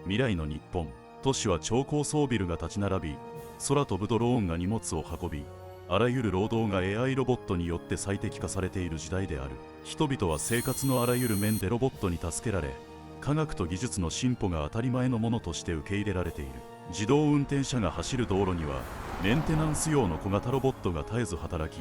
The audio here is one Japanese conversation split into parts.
未来の日本。都市は超高層ビルが立ち並び、空飛ぶドローンが荷物を運び、あらゆる労働が AI ロボットによって最適化されている時代である。人々は生活のあらゆる面でロボットに助けられ、科学と技術の進歩が当たり前のものとして受け入れられている。自動運転車が走る道路にはメンテナンス用の小型ロボットが絶えず働き、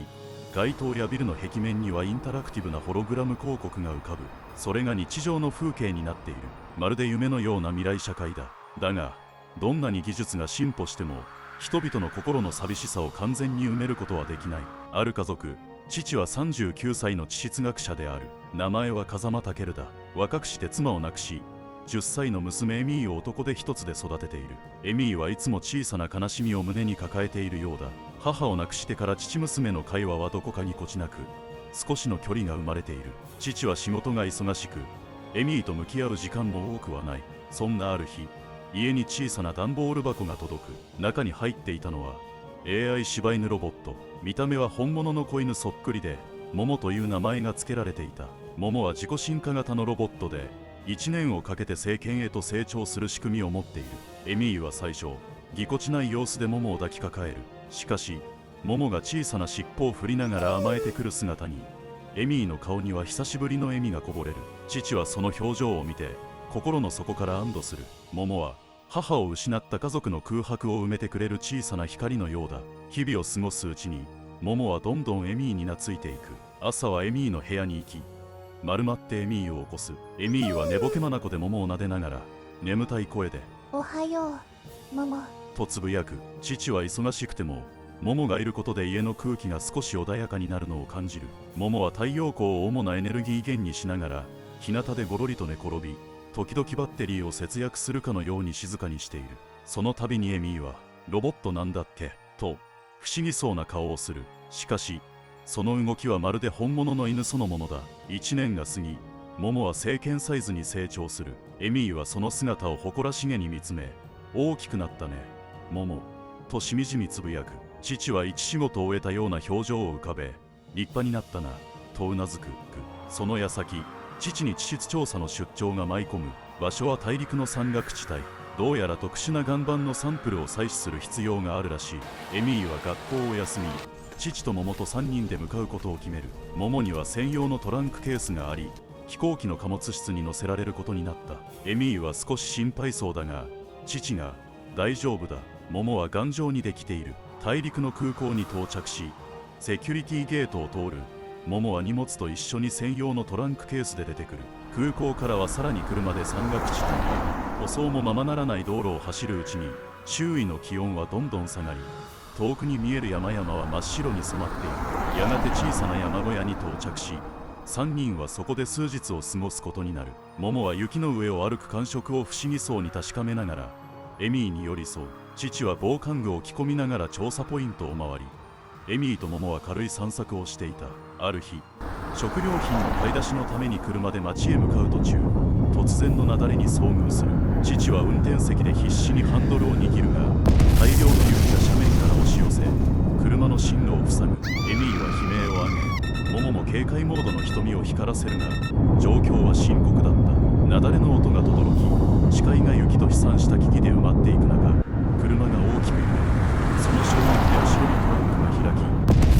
街灯やビルの壁面にはインタラクティブなホログラム広告が浮かぶ。それが日常の風景になっている。まるで夢のような未来社会だ。だがどんなに技術が進歩しても人々の心の寂しさを完全に埋めることはできない。ある家族、父は39歳の地質学者である。名前は風間健だ。若くして妻を亡くし、10歳の娘エミーを男手一つで育てている。エミーはいつも小さな悲しみを胸に抱えているようだ。母を亡くしてから父娘の会話はどこかにこちなく、少しの距離が生まれている。父は仕事が忙しく、エミーと向き合う時間も多くはない。そんなある日、家に小さな段ボール箱が届く。中に入っていたのは AI 柴犬ロボット。見た目は本物の子犬そっくりで、モモという名前が付けられていた。モモは自己進化型のロボットで、1年をかけて成犬へと成長する仕組みを持っている。エミーは最初、ぎこちない様子でモモを抱きかかえる。しかし、モモが小さな尻尾を振りながら甘えてくる姿に、エミーの顔には久しぶりの笑みがこぼれる。父はその表情を見て、心の底から安堵する。モモは、母を失った家族の空白を埋めてくれる小さな光のようだ。日々を過ごすうちに、モモはどんどんエミーに懐いていく。朝はエミーの部屋に行き、丸まってエミーを起こす。エミーは寝ぼけ眼でモモを撫でながら、眠たい声で、おはよう、モモ。とつぶやく。父は忙しくても、モモがいることで家の空気が少し穏やかになるのを感じる。モモは太陽光を主なエネルギー源にしながら、日向でごろりと寝転び、時々バッテリーを節約するかのように静かにしている。その度にエミーは、ロボットなんだっけと、不思議そうな顔をする。しかし、その動きはまるで本物の犬そのものだ。1年が過ぎ、モモは成犬サイズに成長する。エミーはその姿を誇らしげに見つめ、大きくなったね、モモ、としみじみつぶやく。父は一仕事を終えたような表情を浮かべ、立派になったな、とうなずく。その矢先、父に地質調査の出張が舞い込む。場所は大陸の山岳地帯。どうやら特殊な岩盤のサンプルを採取する必要があるらしい。エミーは学校を休み、父とモモと3人で向かうことを決める。モモには専用のトランクケースがあり、飛行機の貨物室に乗せられることになった。エミーは少し心配そうだが、父が、大丈夫だ、モモは頑丈にできている。大陸の空港に到着し、セキュリティゲートを通る。モモは荷物と一緒に専用のトランクケースで出てくる。空港からはさらに車で山岳地帯へ。舗装もままならない道路を走るうちに、周囲の気温はどんどん下がり、遠くに見える山々は真っ白に染まっている。やがて小さな山小屋に到着し、3人はそこで数日を過ごすことになる。モモは雪の上を歩く感触を不思議そうに確かめながら、エミーに寄り添う。父は防寒具を着込みながら調査ポイントを回り、エミーとモモは軽い散策をしていた。ある日、食料品の買い出しのために車で町へ向かう途中、突然の雪崩に遭遇する。父は運転席で必死にハンドルを握るが、大量の雪が斜面から押し寄せ、車の進路を塞ぐ。エミーは悲鳴を上げ、モモも警戒モードの瞳を光らせるが、状況は深刻だった。雪崩の音が轟き、視界が雪と飛散した木々で埋まっていく中、車が大きく揺れる。その衝撃で後ろのトランクが開き、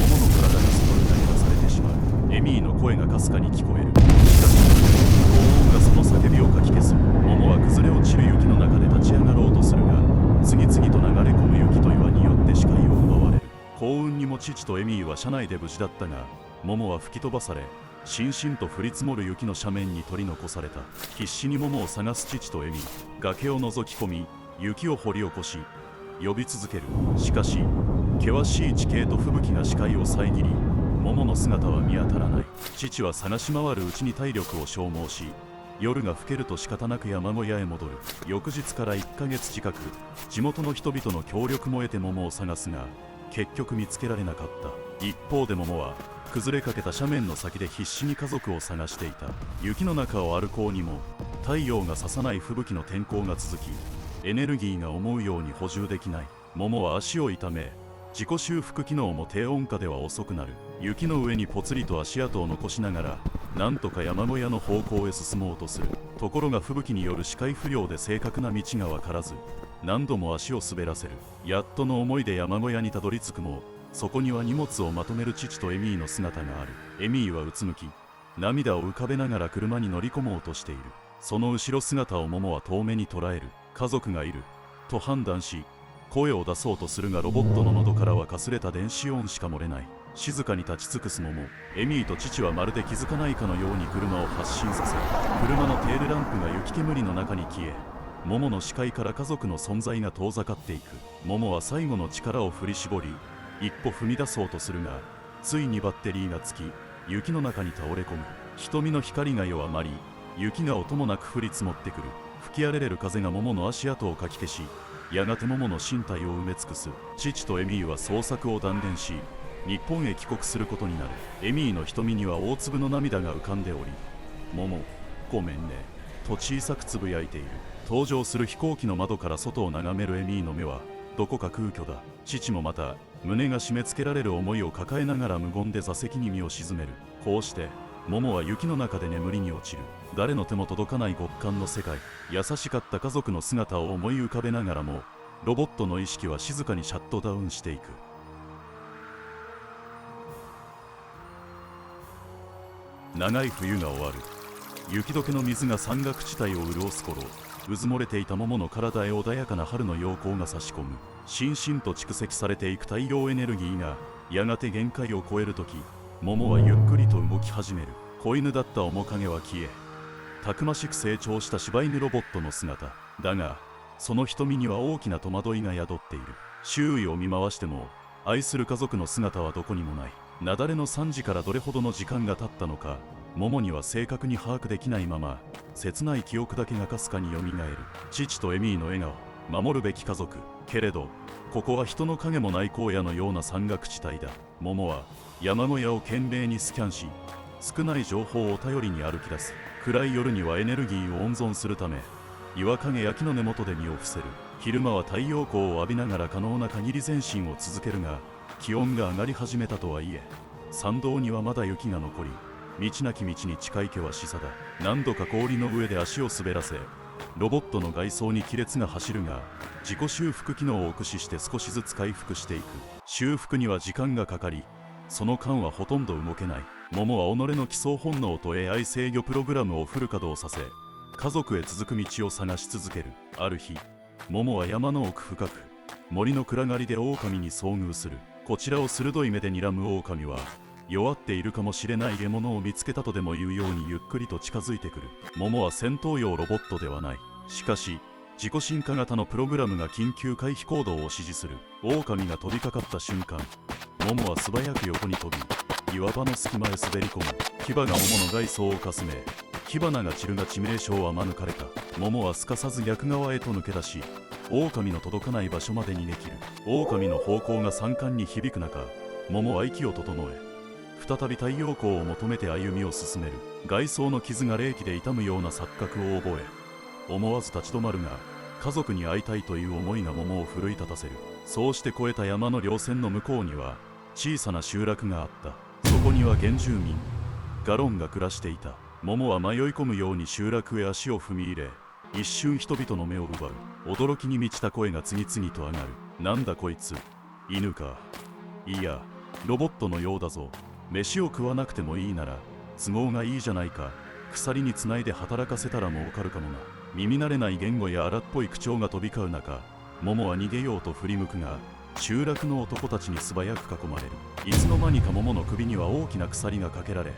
モモの体が外に投げ出されてしまう。エミーの声がかすかに聞こえる。しかし、轟音がその叫びをかき消す。モモは崩れ落ちる雪の中で立ち上がろうとするが、次々と流れ込む雪と岩によって視界を奪われる。幸運にも父とエミーは車内で無事だったが、モモは吹き飛ばされ、しんしんと降り積もる雪の斜面に取り残された。必死にモモを探す父とエミー。崖を覗き込み、雪を掘り起こし、呼び続ける。しかし、険しい地形と吹雪が視界を遮り、モモの姿は見当たらない。父は探し回るうちに体力を消耗し、夜が更けると仕方なく山小屋へ戻る。翌日から1ヶ月近く、地元の人々の協力も得てモモを探すが、結局見つけられなかった。一方でモモは、崩れかけた斜面の先で必死に家族を探していた。雪の中を歩こうにも、太陽が差さない吹雪の天候が続き、エネルギーが思うように補充できない。モモは足を痛め、自己修復機能も低温下では遅くなる。雪の上にぽつりと足跡を残しながら、なんとか山小屋の方向へ進もうとする。ところが吹雪による視界不良で正確な道が分からず、何度も足を滑らせる。やっとの思いで山小屋にたどり着くも、そこには荷物をまとめる父とエミーの姿がある。エミーはうつむき、涙を浮かべながら車に乗り込もうとしている。その後ろ姿をモモは遠目に捉える。家族がいると判断し、声を出そうとするがロボットの喉からはかすれた電子音しか漏れない。静かに立ち尽くすモモ。エミーと父はまるで気づかないかのように車を発進させる。車のテールランプが雪煙の中に消え、モモの視界から家族の存在が遠ざかっていく。モモは最後の力を振り絞り、一歩踏み出そうとするが、ついにバッテリーがつき、雪の中に倒れ込む。瞳の光が弱まり、雪が音もなく降り積もってくる。吹き荒れる風がモモの足跡をかき消し、やがてモモの身体を埋め尽くす。父とエミーは捜索を断念し、日本へ帰国することになる。エミーの瞳には大粒の涙が浮かんでおり、モモ、ごめんね、と小さくつぶやいている。登場する飛行機の窓から外を眺めるエミーの目は、どこか空虚だ。父もまた、胸が締め付けられる思いを抱えながら無言で座席に身を沈める。こうして、モモは雪の中で眠りに落ちる。誰の手も届かない極寒の世界。優しかった家族の姿を思い浮かべながらも、ロボットの意識は静かにシャットダウンしていく。長い冬が終わる。雪解けの水が山岳地帯を潤す頃、うずもれていたモモの体へ穏やかな春の陽光が差し込む。しんしんと蓄積されていく太陽エネルギーがやがて限界を超えるとき、モモはゆっくりと動き始める。子犬だった面影は消え、たくましく成長した柴犬ロボットの姿だが、その瞳には大きな戸惑いが宿っている。周囲を見回しても愛する家族の姿はどこにもない。雪崩の3時からどれほどの時間が経ったのか、モモには正確に把握できないまま、切ない記憶だけがかすかによみがえる。父とエミーの笑顔、守るべき家族。けれどここは人の影もない荒野のような山岳地帯だ。モモは山小屋を懸命にスキャンし、少ない情報を頼りに歩き出す。暗い夜にはエネルギーを温存するため、岩陰や木の根元で身を伏せる。昼間は太陽光を浴びながら可能な限り前進を続けるが、気温が上がり始めたとはいえ、山道にはまだ雪が残り、道なき道に近い毛は示唆だ。何度か氷の上で足を滑らせ、ロボットの外装に亀裂が走るが、自己修復機能を駆使して少しずつ回復していく。修復には時間がかかり、その間はほとんど動けない。モモは己の基礎本能と AI 制御プログラムをフル稼働させ、家族へ続く道を探し続ける。ある日、モモは山の奥深く、森の暗がりで狼に遭遇する。こちらを鋭い目で睨む狼は、弱っているかもしれない獲物を見つけたとでも言うようにゆっくりと近づいてくる。モモは戦闘用ロボットではない。しかし、自己進化型のプログラムが緊急回避行動を指示する。狼が飛びかかった瞬間、モモは素早く横に飛び、岩場の隙間へ滑り込む。牙がモモの外装をかすめ、火花が散るが致命傷は免れた。モモはすかさず逆側へと抜け出し、狼の届かない場所まで逃げ切る。狼の方向が山間に響く中、モモは息を整え、再び太陽光を求めて歩みを進める。外装の傷が冷気で痛むような錯覚を覚え、思わず立ち止まるが、家族に会いたいという思いがモモを奮い立たせる。そうして越えた山の稜線の向こうには小さな集落があった。そこには原住民ガロンが暮らしていた。モモは迷い込むように集落へ足を踏み入れ、一瞬人々の目を奪う。驚きに満ちた声が次々と上がる。なんだこいつ、犬か、いやロボットのようだぞ。飯を食わなくてもいいなら都合がいいじゃないか。鎖につないで働かせたら儲かるかもな。耳慣れない言語や荒っぽい口調が飛び交う中、モモは逃げようと振り向くが、集落の男たちに素早く囲まれる。いつの間にかモモの首には大きな鎖がかけられ、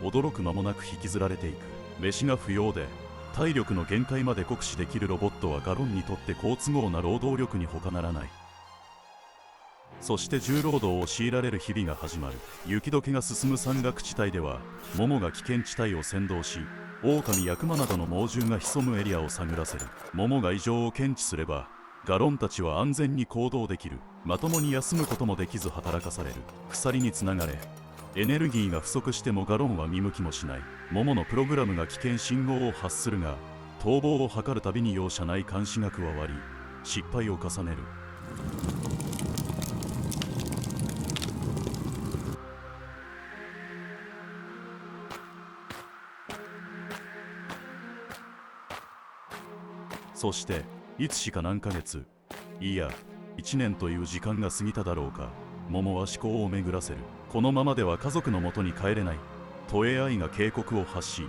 驚く間もなく引きずられていく。飯が不要で体力の限界まで酷使できるロボットはガロンにとって好都合な労働力に他ならない。そして重労働を強いられる日々が始まる。雪解けが進む山岳地帯では、モモが危険地帯を先導し、狼やクマなどの猛獣が潜むエリアを探らせる。モモが異常を検知すれば、ガロンたちは安全に行動できる。まともに休むこともできず働かされる。鎖につながれ、エネルギーが不足してもガロンは見向きもしない。モモのプログラムが危険信号を発するが、逃亡を図るたびに容赦ない監視が加わり、失敗を重ねる。そしていつしか何ヶ月、いや1年という時間が過ぎただろうか。桃は思考を巡らせる。このままでは家族のもとに帰れないと AI が警告を発し、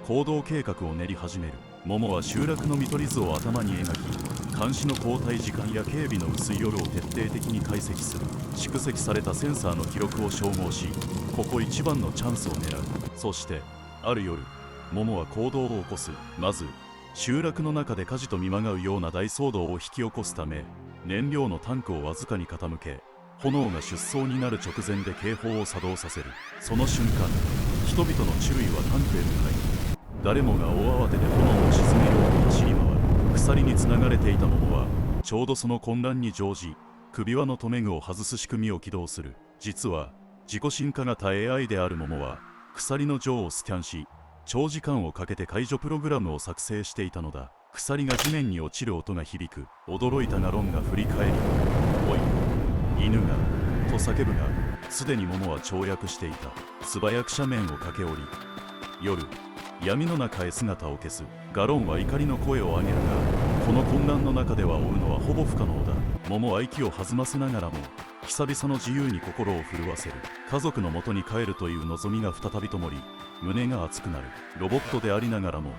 行動計画を練り始める。桃は集落の見取り図を頭に描き、監視の交代時間や警備の薄い夜を徹底的に解析する。蓄積されたセンサーの記録を照合し、ここ一番のチャンスを狙う。そしてある夜、桃は行動を起こす。まず集落の中で火事と見まがうような大騒動を引き起こすため、燃料のタンクをわずかに傾け、炎が出走になる直前で警報を作動させる。その瞬間、人々の注意はタンクへ向かい、誰もが大慌てで炎を鎮めようと走り回る。鎖につながれていた桃はちょうどその混乱に乗じ、首輪の留め具を外す仕組みを起動する。実は自己進化型 AI である桃は鎖の錠をスキャンし、長時間をかけて解除プログラムを作成していたのだ。鎖が地面に落ちる音が響く。驚いたガロンが振り返り、おい犬がと叫ぶが、すでに桃は跳躍していた。素早く斜面を駆け下り、夜闇の中へ姿を消す。ガロンは怒りの声を上げるが、この混乱の中では追うのはほぼ不可能だ。桃は息を弾ませながらも久々の自由に心を震わせる。家族の元に帰るという望みが再び灯り、胸が熱くなる。ロボットでありながらも、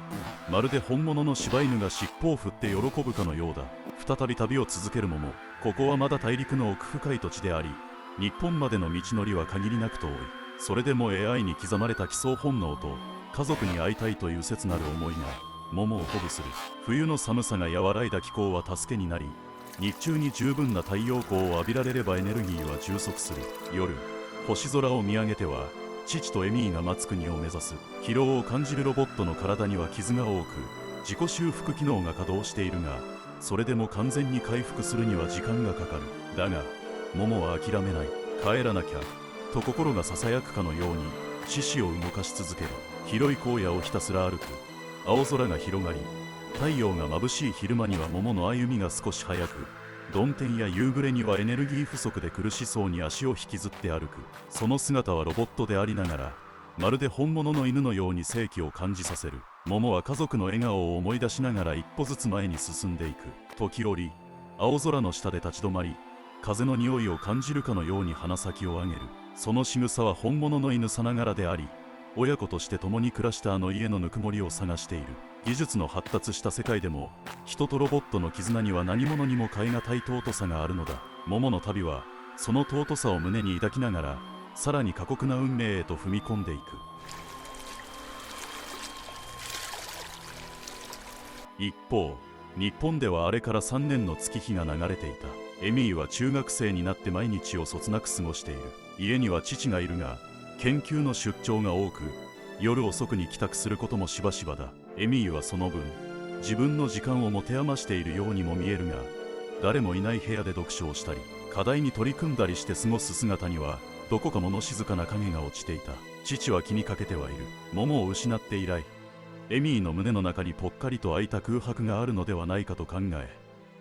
まるで本物の柴犬が尻尾を振って喜ぶかのようだ。再び旅を続ける桃。ここはまだ大陸の奥深い土地であり、日本までの道のりは限りなく遠い。それでも AI に刻まれた帰巣本能と家族に会いたいという切なる思いが桃を鼓舞する。冬の寒さが和らいだ気候は助けになり、日中に十分な太陽光を浴びられればエネルギーは充足する。夜、星空を見上げては父とエミーが待つ国を目指す。疲労を感じるロボットの体には傷が多く、自己修復機能が稼働しているが、それでも完全に回復するには時間がかかる。だが桃は諦めない。帰らなきゃと心がささやくかのように四肢を動かし続ける。広い荒野をひたすら歩く。青空が広がり、太陽が眩しい昼間には桃の歩みが少し早く、曇天や夕暮れにはエネルギー不足で苦しそうに足を引きずって歩く。その姿はロボットでありながら、まるで本物の犬のように生気を感じさせる。桃は家族の笑顔を思い出しながら一歩ずつ前に進んでいく。時折青空の下で立ち止まり、風の匂いを感じるかのように鼻先を上げる。その仕草は本物の犬さながらであり、親子として共に暮らしたあの家のぬくもりを探している。技術の発達した世界でも、人とロボットの絆には何者にも代え難い尊さがあるのだ。桃の旅はその尊さを胸に抱きながら、さらに過酷な運命へと踏み込んでいく。一方、日本ではあれから3年の月日が流れていた。エミーは中学生になって毎日をそつなく過ごしている。家には父がいるが、研究の出張が多く、夜遅くに帰宅することもしばしばだ。エミーはその分、自分の時間を持て余しているようにも見えるが、誰もいない部屋で読書をしたり、課題に取り組んだりして過ごす姿には、どこか物静かな影が落ちていた。父は気にかけてはいる。桃を失って以来、エミーの胸の中にぽっかりと空いた空白があるのではないかと考え、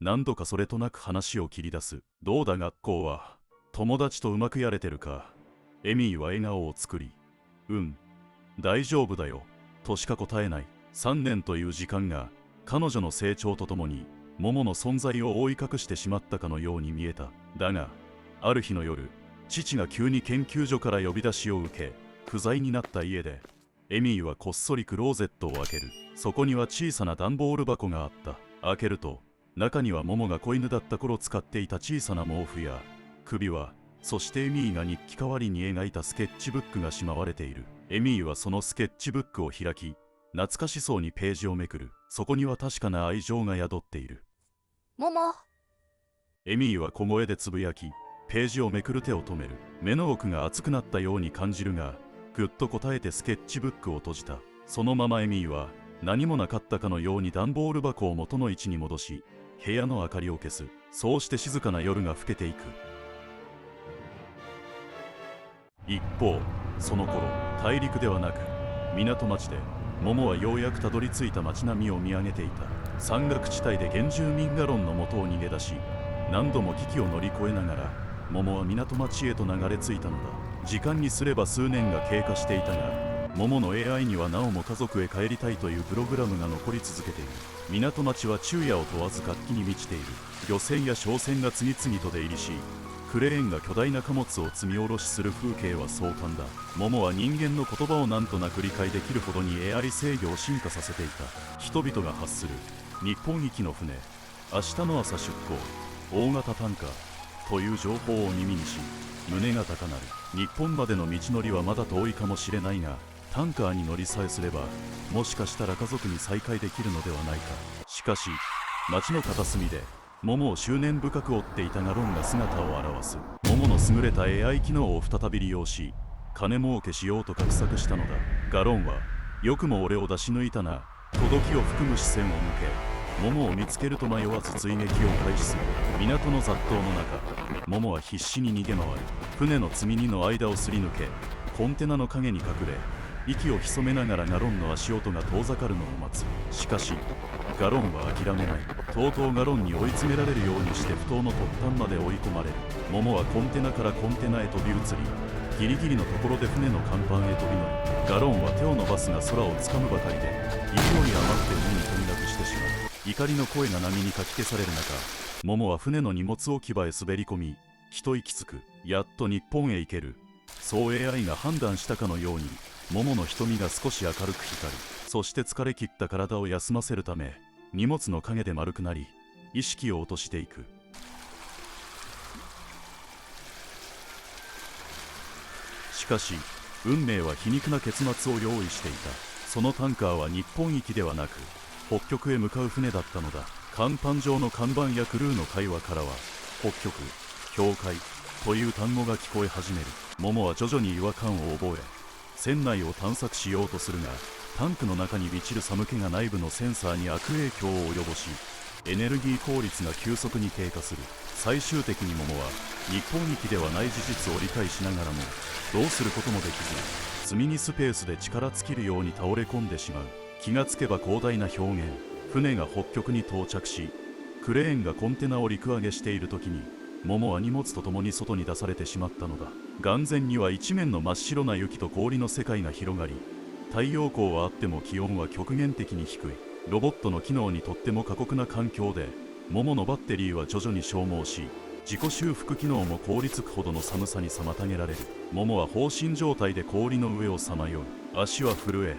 何度かそれとなく話を切り出す。どうだ学校は、友達とうまくやれてるか。エミーは笑顔を作り、大丈夫だよ、としか答えない。3年という時間が、彼女の成長とともに、桃の存在を覆い隠してしまったかのように見えた。だが、ある日の夜、父が急に研究所から呼び出しを受け、不在になった家で、エミーはこっそりクローゼットを開ける。そこには小さな段ボール箱があった。開けると、中には桃が子犬だった頃使っていた小さな毛布や首輪、そしてエミーが日記代わりに描いたスケッチブックがしまわれている。エミーはそのスケッチブックを開き、懐かしそうにページをめくる。そこには確かな愛情が宿っている。桃。エミーは小声でつぶやき、ページをめくる手を止める。目の奥が熱くなったように感じるが、ぐっとこたえてスケッチブックを閉じた。そのままエミーは何もなかったかのように段ボール箱を元の位置に戻し、部屋の明かりを消す。そうして静かな夜が更けていく。一方、その頃、大陸ではなく港町で、桃はようやくたどり着いた町並みを見上げていた。山岳地帯で原住民ガロンの元を逃げ出し、何度も危機を乗り越えながら桃は港町へと流れ着いたのだ。時間にすれば数年が経過していたが、桃の AI にはなおも家族へ帰りたいというプログラムが残り続けている。港町は昼夜を問わず活気に満ちている。漁船や商船が次々と出入りし、クレーンが巨大な貨物を積み下ろしする風景は壮観だ。桃は人間の言葉をなんとなく理解できるほどに AI 制御を進化させていた。人々が発する日本行きの船、明日の朝出港、大型タンカーという情報を耳にし、胸が高鳴る。日本までの道のりはまだ遠いかもしれないが、タンカーに乗りさえすれば、もしかしたら家族に再会できるのではないか。しかし、街の片隅で桃を執念深く追っていたガロンが姿を現す。桃の優れた AI 機能を再び利用し、金儲けしようと画策したのだ。ガロンは、よくも俺を出し抜いたな、とどきを含む視線を向け、桃を見つけると迷わず追撃を開始する。港の雑踏の中、桃は必死に逃げ回る。船の積み荷の間をすり抜け、コンテナの陰に隠れ、息を潜めながらガロンの足音が遠ざかるのを待つ。しかしガロンは諦めない。とうとうガロンに追い詰められるようにして埠頭の突端まで追い込まれる。桃はコンテナからコンテナへ飛び移り、ギリギリのところで船の甲板へ飛び乗る。ガロンは手を伸ばすが空をつかむばかりで、勢い余って海に転落してしまう。怒りの声が波にかき消される中、桃は船の荷物置き場へ滑り込み、一息つく。やっと日本へ行ける、そう AI が判断したかのように、桃の瞳が少し明るく光る。そして疲れ切った体を休ませるため、荷物の陰で丸くなり、意識を落としていく。しかし運命は皮肉な結末を用意していた。そのタンカーは日本行きではなく、北極へ向かう船だったのだ。甲板上の看板やクルーの会話からは、北極、境界という単語が聞こえ始める。桃は徐々に違和感を覚え、船内を探索しようとするが、タンクの中に満ちる寒気が内部のセンサーに悪影響を及ぼし、エネルギー効率が急速に低下する。最終的に桃は日本行きではない事実を理解しながらも、どうすることもできず、積み荷スペースで力尽きるように倒れ込んでしまう。気がつけば広大な表現。船が北極に到着し、クレーンがコンテナを陸揚げしている時に、桃は荷物と共に外に出されてしまったのだ。眼前には一面の真っ白な雪と氷の世界が広がり、太陽光はあっても気温は極限的に低い。ロボットの機能にとっても過酷な環境で、桃のバッテリーは徐々に消耗し、自己修復機能も凍りつくほどの寒さに妨げられる。桃は放心状態で氷の上をさまよう。足は震え、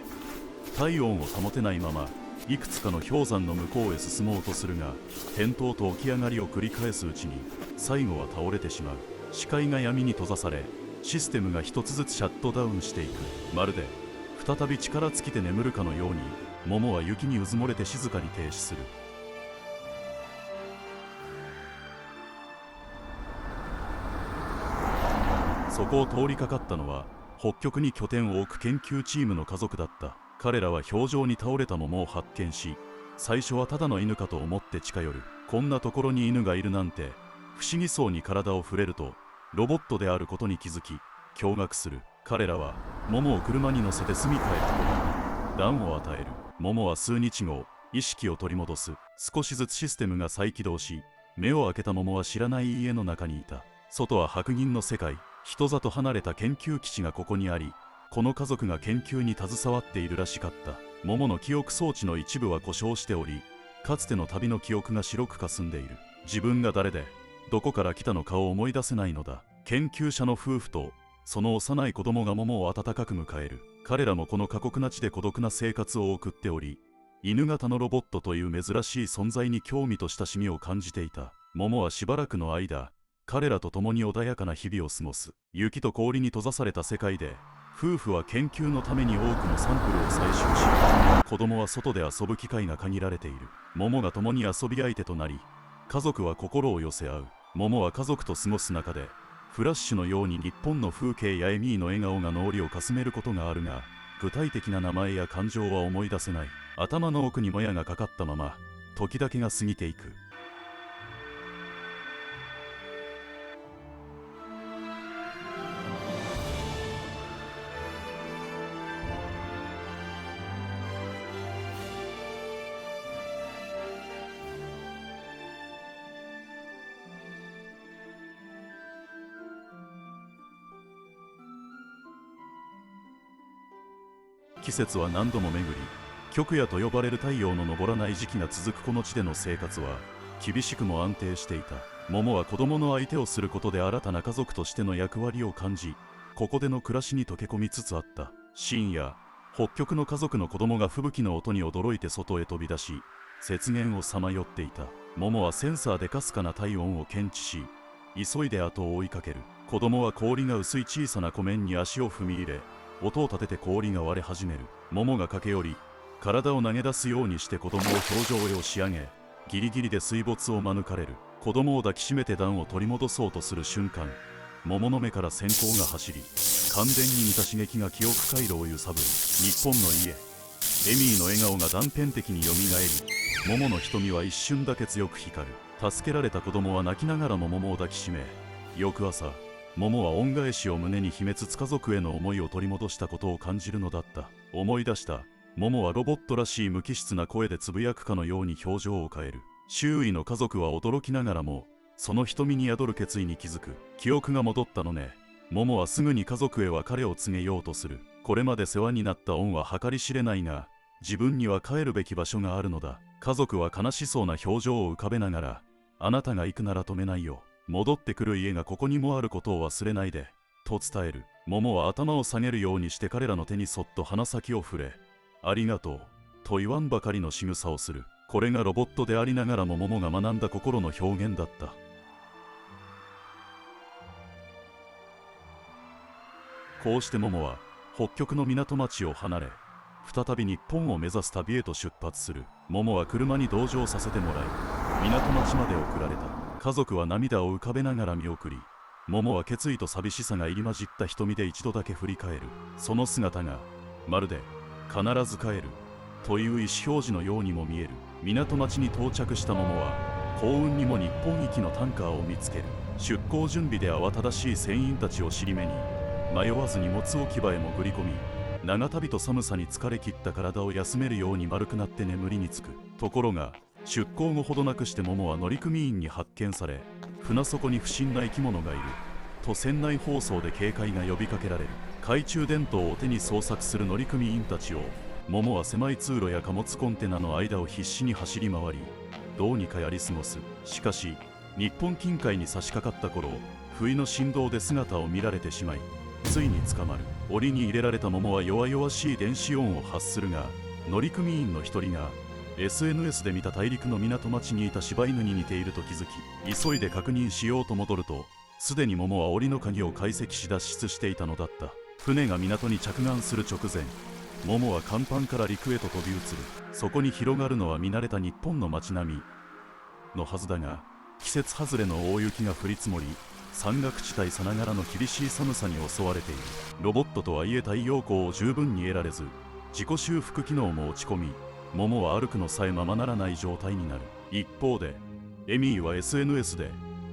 体温を保てないままいくつかの氷山の向こうへ進もうとするが、転倒と起き上がりを繰り返すうちに最後は倒れてしまう。視界が闇に閉ざされ、システムが一つずつシャットダウンしていく。まるで再び力尽きて眠るかのように、桃は雪にうずもれて静かに停止する。そこを通りかかったのは、北極に拠点を置く研究チームの家族だった。彼らは氷上に倒れた桃を発見し、最初はただの犬かと思って近寄る。こんなところに犬がいるなんて。不思議そうに体を触れると、ロボットであることに気づき、驚愕する。彼らは桃を車に乗せて住みかへ運び、暖を与える。桃は数日後、意識を取り戻す。少しずつシステムが再起動し、目を開けた桃は知らない家の中にいた。外は白銀の世界。人里離れた研究基地がここにあり、この家族が研究に携わっているらしかった。桃の記憶装置の一部は故障しており、かつての旅の記憶が白く霞んでいる。自分が誰でどこから来たのかを思い出せないのだ。研究者の夫婦とその幼い子供が桃を温かく迎える。彼らもこの過酷な地で孤独な生活を送っており、犬型のロボットという珍しい存在に興味と親しみを感じていた。桃はしばらくの間、彼らと共に穏やかな日々を過ごす。雪と氷に閉ざされた世界で、夫婦は研究のために多くのサンプルを採集し、子供は外で遊ぶ機会が限られている。桃が共に遊び相手となり、家族は心を寄せ合う。桃は家族と過ごす中で、フラッシュのように日本の風景やエミーの笑顔が脳裏をかすめることがあるが、具体的な名前や感情は思い出せない。頭の奥にもやがかかったまま、時だけが過ぎていく。季節は何度も巡り、極夜と呼ばれる太陽の昇らない時期が続くこの地での生活は厳しくも安定していた。桃は子供の相手をすることで新たな家族としての役割を感じ、ここでの暮らしに溶け込みつつあった。深夜、北極の家族の子供が吹雪の音に驚いて外へ飛び出し、雪原をさまよっていた。桃はセンサーでかすかな体温を検知し、急いで後を追いかける。子供は氷が薄い小さな湖面に足を踏み入れ、音を立てて氷が割れ始める。桃が駆け寄り、体を投げ出すようにして子供を氷上へ押し上げ、ギリギリで水没を免れる。子供を抱きしめて暖を取り戻そうとする瞬間、桃の目から閃光が走り、感電に似た刺激が記憶回路を揺さぶる。日本の家。エミーの笑顔が断片的によみがえり、桃の瞳は一瞬だけ強く光る。助けられた子供は泣きながらも桃を抱きしめ、翌朝、桃は恩返しを胸に秘めつつ家族への思いを取り戻したことを感じるのだった。思い出した。桃はロボットらしい無機質な声でつぶやくかのように表情を変える。周囲の家族は驚きながらも、その瞳に宿る決意に気づく。記憶が戻ったのね。桃はすぐに家族へ別れを告げようとする。これまで世話になった恩は計り知れないが、自分には帰るべき場所があるのだ。家族は悲しそうな表情を浮かべながら、あなたが行くなら止めないよ。戻ってくる家がここにもあることを忘れないで。と伝える。桃は頭を下げるようにして彼らの手にそっと鼻先を触れ、ありがとう。と言わんばかりの仕草をする。これがロボットでありながらも桃が学んだ心の表現だった。こうして桃は北極の港町を離れ、再び日本を目指す旅へと出発する。桃は車に同乗させてもらい、港町まで送られた。家族は涙を浮かべながら見送り、桃は決意と寂しさが入り混じった瞳で一度だけ振り返る。その姿がまるで必ず帰るという意思表示のようにも見える。港町に到着した桃は幸運にも日本行きのタンカーを見つける。出港準備で慌ただしい船員たちを尻目に、迷わず荷物置き場へ潜り込み、長旅と寒さに疲れ切った体を休めるように丸くなって眠りにつく。ところが出港後ほどなくして桃は乗組員に発見され、船底に不審な生き物がいると船内放送で警戒が呼びかけられる。懐中電灯を手に捜索する乗組員たちを桃は狭い通路や貨物コンテナの間を必死に走り回り、どうにかやり過ごす。しかし日本近海に差し掛かった頃、不意の振動で姿を見られてしまい、ついに捕まる。檻に入れられた桃は弱々しい電子音を発するが、乗組員の一人が SNS で見た大陸の港町にいた柴犬に似ていると気づき、急いで確認しようと戻ると、すでに桃は檻の鍵を解析し脱出していたのだった。船が港に着岸する直前、桃は甲板から陸へと飛び移る。そこに広がるのは見慣れた日本の街並みのはずだが、季節外れの大雪が降り積もり、山岳地帯さながらの厳しい寒さに襲われている。ロボットとはいえ太陽光を十分に得られず、自己修復機能も落ち込み、桃は歩くのさえままならない状態になる。一方でエミーは SNS で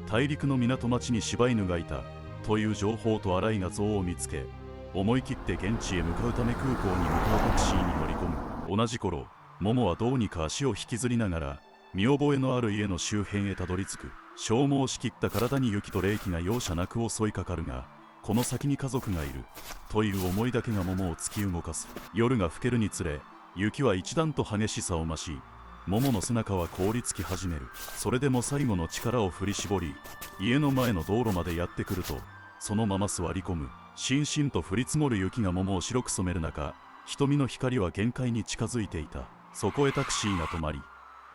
大陸の港町に柴犬がいたという情報と荒い画像を見つけ、思い切って現地へ向かうため空港に向かうタクシーに乗り込む。同じ頃、桃はどうにか足を引きずりながら見覚えのある家の周辺へたどり着く。消耗しきった体に雪と冷気が容赦なく襲いかかるが、この先に家族がいるという思いだけが桃を突き動かす。夜が更けるにつれ、雪は一段と激しさを増し、桃の背中は凍りつき始める。それでも最後の力を振り絞り、家の前の道路までやってくると、そのまま座り込む。しんしんと降り積もる雪が桃を白く染める中、瞳の光は限界に近づいていた。そこへタクシーが止まり、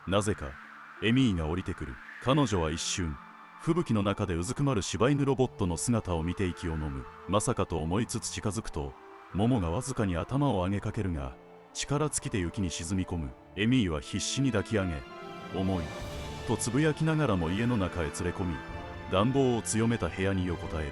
なぜかエミーが降りてくる。彼女は一瞬、吹雪の中でうずくまる柴犬ロボットの姿を見て息を飲む。まさかと思いつつ近づくと、桃がわずかに頭を上げかけるが、力尽きて雪に沈み込む。エミーは必死に抱き上げ、重いとつぶやきながらも家の中へ連れ込み、暖房を強めた部屋に横たえる。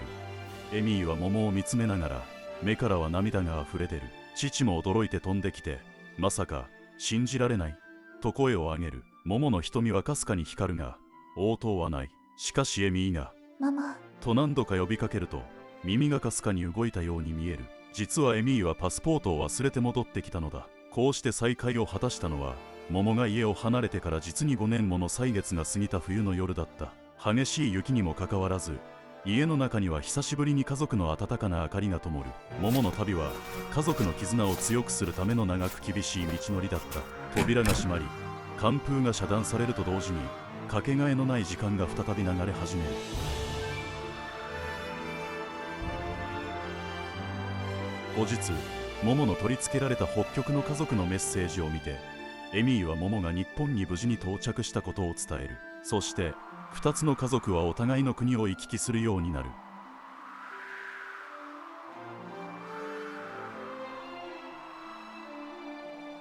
エミーは桃を見つめながら、目からは涙があふれ出る。父も驚いて飛んできて、まさか信じられないと声を上げる。桃の瞳はかすかに光るが応答はない。しかしエミーがママと何度か呼びかけると、耳がかすかに動いたように見える。実はエミーはパスポートを忘れて戻ってきたのだ。こうして再会を果たしたのは、桃が家を離れてから実に5年もの歳月が過ぎた冬の夜だった。激しい雪にもかかわらず、家の中には久しぶりに家族の温かな明かりが灯る。桃の旅は家族の絆を強くするための長く厳しい道のりだった。扉が閉まり寒風が遮断されると同時にかけがえのない時間が再び流れ始める。後日、桃の取り付けられた北極の家族のメッセージを見て、エミーは桃が日本に無事に到着したことを伝える。そして2つの家族はお互いの国を行き来するようになる。